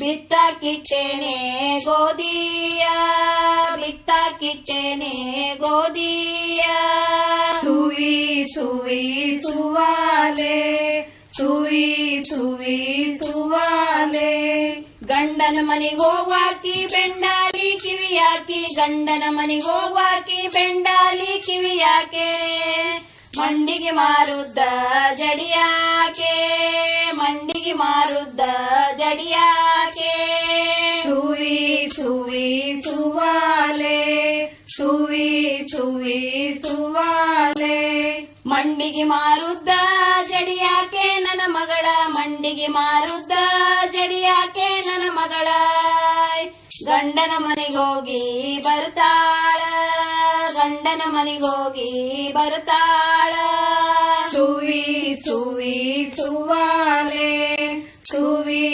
ಬಿತ್ತಾಕಿಟ್ಟೇನೆ ಗೋಧಿಯ ಬಿತ್ತಾಕಿಟ್ಟೇನೆ ಗೋಧಿಯ ಸುವಿ ಸುವಿ ಸುವಾಲೆ ಸುವಿ ಸುವಿ ಸುವಾಲೆ ಗಂಡನ ಮನೆಗೆ ಹೋಗ್ವಾಕಿ ಬೆಂಡಾಲಿ ಕಿವಿಯಾಕಿ ಗಂಡನ ಮನೆಗೆ ಹೋಗ್ವಾಕಿ ಬೆಂಡಾಲಿ ಕಿವಿಯಾಕೆ ಮಂಡಿಗೆ ಮಾರುದ್ದ ಜಡಿಯಾಕೆ ಮಂಡಿಗೆ ಮಾರುದ್ದ ಜಡಿಯಾಕೆ ಸುವಿ ಸುವಿ ಸುವಾಲೆ ಸುವಿ ಸುವಿ ಸುವಾಲೆ ಮಂಡಿಗೆ ಮಾರುದ್ದ ಜಡಿಯಾಕೆ ನನ್ನ ಮಗಳ ಮಂಡಿಗೆ ಮಾರುದ್ದ ಜಡಿಯಾಕೆ ನನ್ನ ಮಗಳ ಗಂಡನ ಮನೆಗೋಗಿ ಬರ್ತಾಳ ಗಂಡನ ಮನೆಗೋಗಿ ಬರ್ತಾಳ ಸುವಿ ಸುವಿ ಸುವಾಲೆ ಸುವಿ